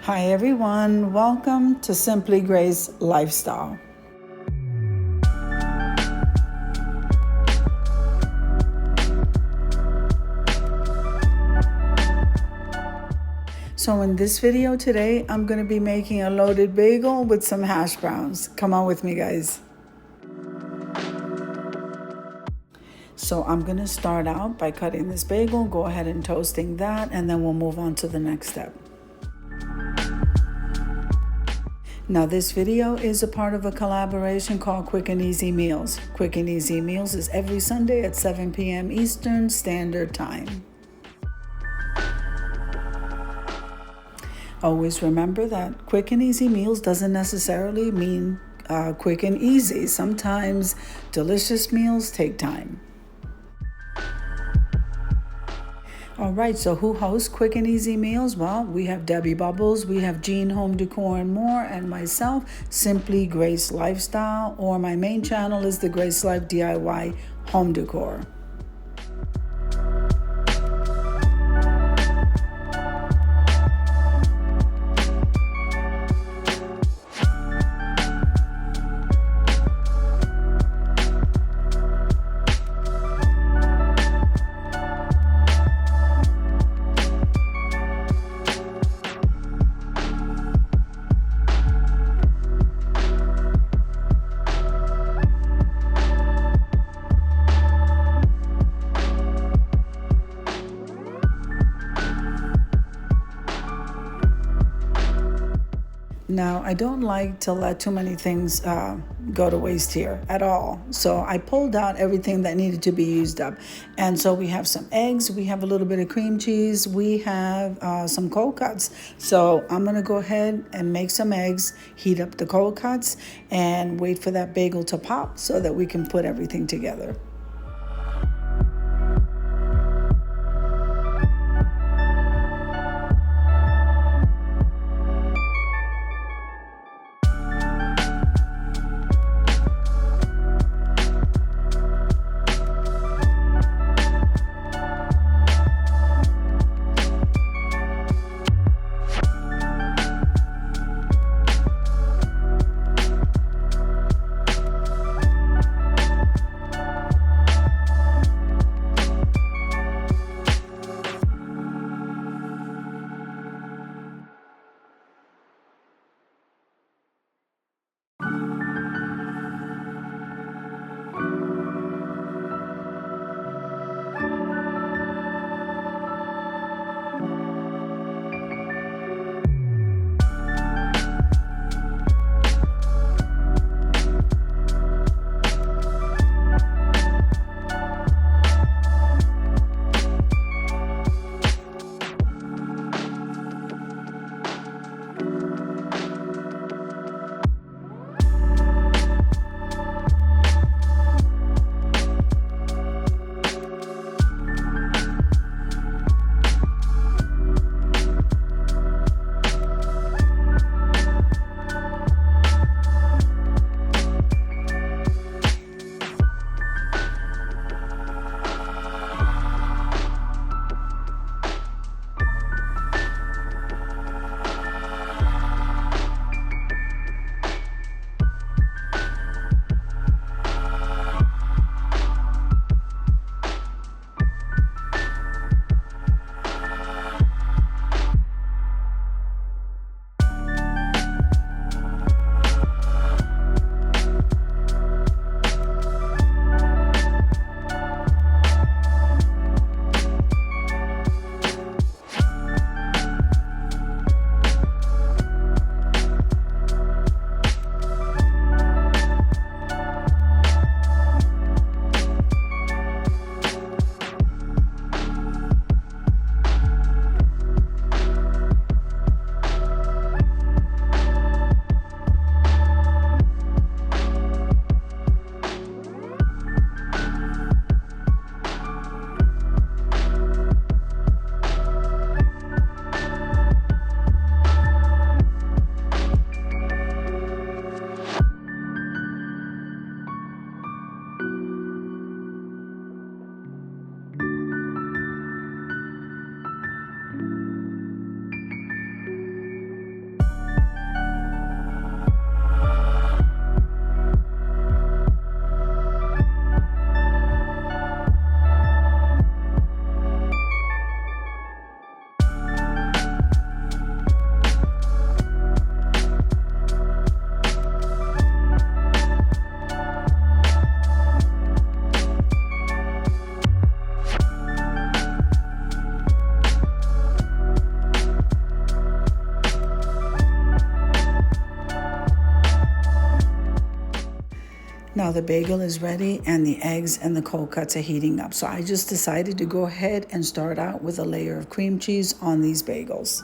Hi everyone, welcome to Simply Grace Lifestyle. So in this video today, I'm going to be making a loaded bagel with some hash browns. Come on with me, guys. So I'm going to start out by cutting this bagel, go ahead and toasting that, and then we'll move on to the next step. Now this video is a part of a collaboration called Quick and Easy Meals. Quick and Easy Meals is every Sunday at 7 p.m. Eastern Standard Time. Always remember that quick and easy meals doesn't necessarily mean quick and easy. Sometimes delicious meals take time. All right, so who hosts Quick and Easy Meals? Well, we have Debbie Bubbles, we have Jean Home Decor and More, and myself, Simply Grace Lifestyle, or my main channel is the Grace Life DIY Home Decor. Now, I don't like to let too many things go to waste here at all. So I pulled out everything that needed to be used up. And so we have some eggs, we have a little bit of cream cheese, we have some cold cuts. So I'm going to go ahead and make some eggs, heat up the cold cuts, and wait for that bagel to pop so that we can put everything together. Now the bagel is ready and the eggs and the cold cuts are heating up. So I just decided to go ahead and start out with a layer of cream cheese on these bagels.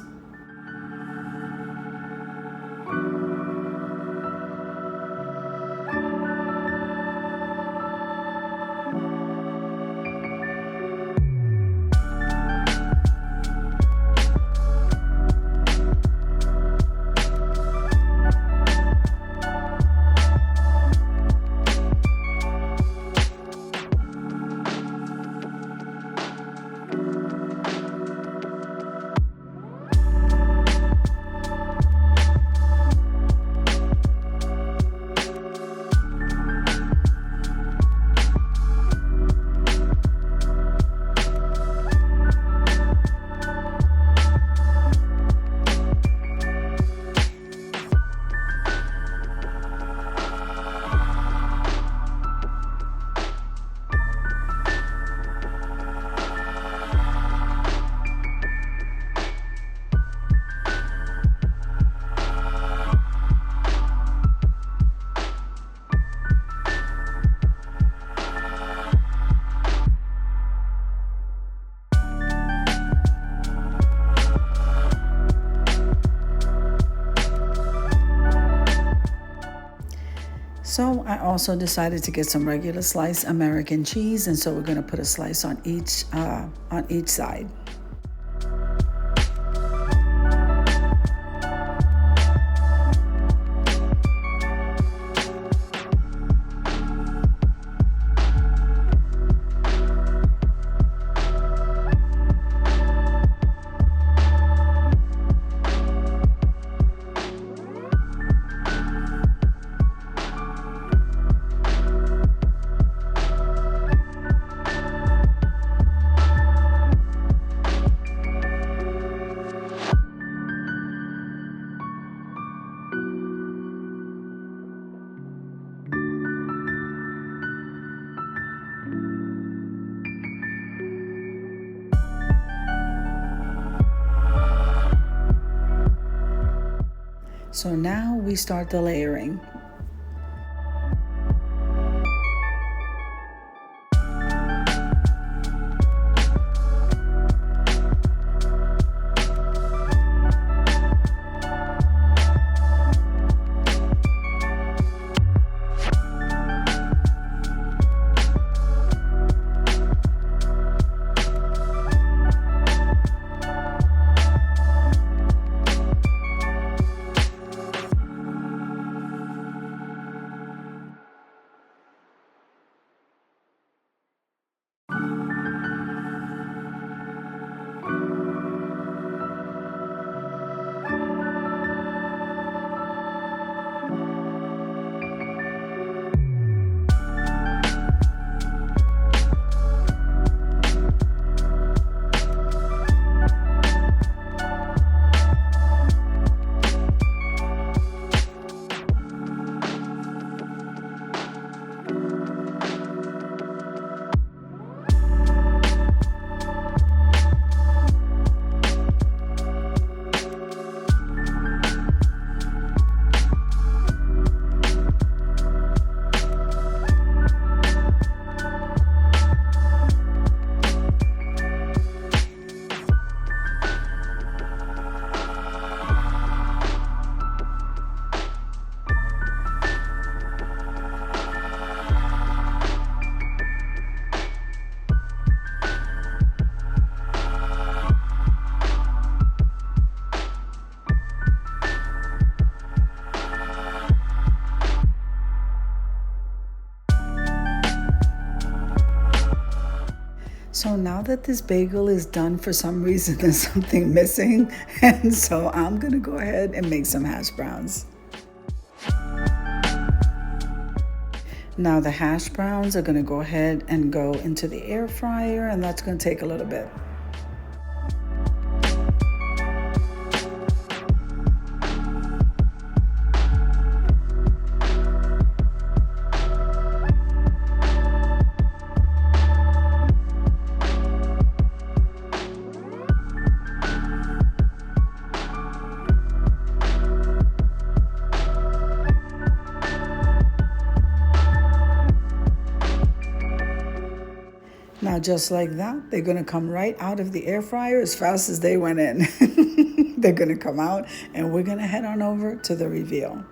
So I also decided to get some regular sliced American cheese, and so we're going to put a slice on each side. So now we start the layering. So now that this bagel is done, for some reason there's something missing, and so I'm gonna go ahead and make some hash browns. Now the hash browns are gonna go ahead and go into the air fryer, and that's gonna take a little bit. Now, just like that, they're going to come right out of the air fryer as fast as they went in. They're going to come out, and we're going to head on over to the reveal.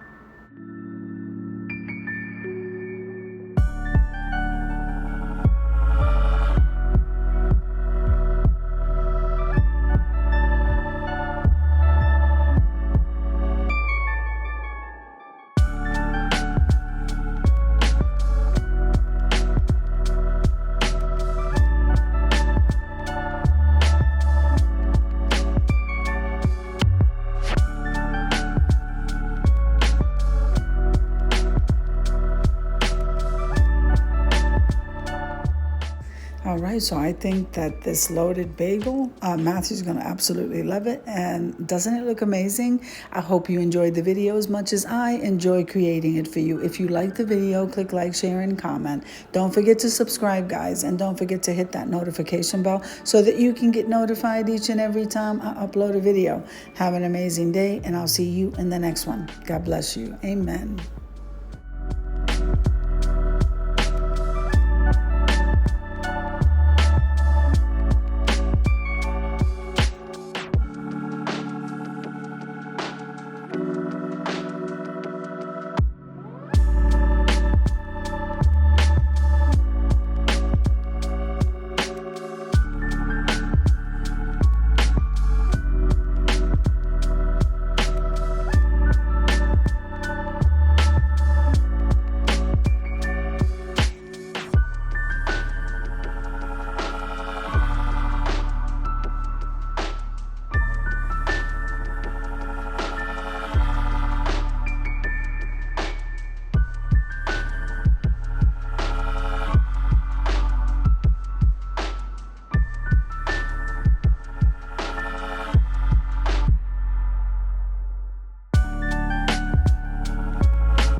All right, so I think that this loaded bagel, Matthew's going to absolutely love it. And doesn't it look amazing? I hope you enjoyed the video as much as I enjoy creating it for you. If you like the video, click like, share, and comment. Don't forget to subscribe, guys. And don't forget to hit that notification bell so that you can get notified each and every time I upload a video. Have an amazing day, and I'll see you in the next one. God bless you. Amen.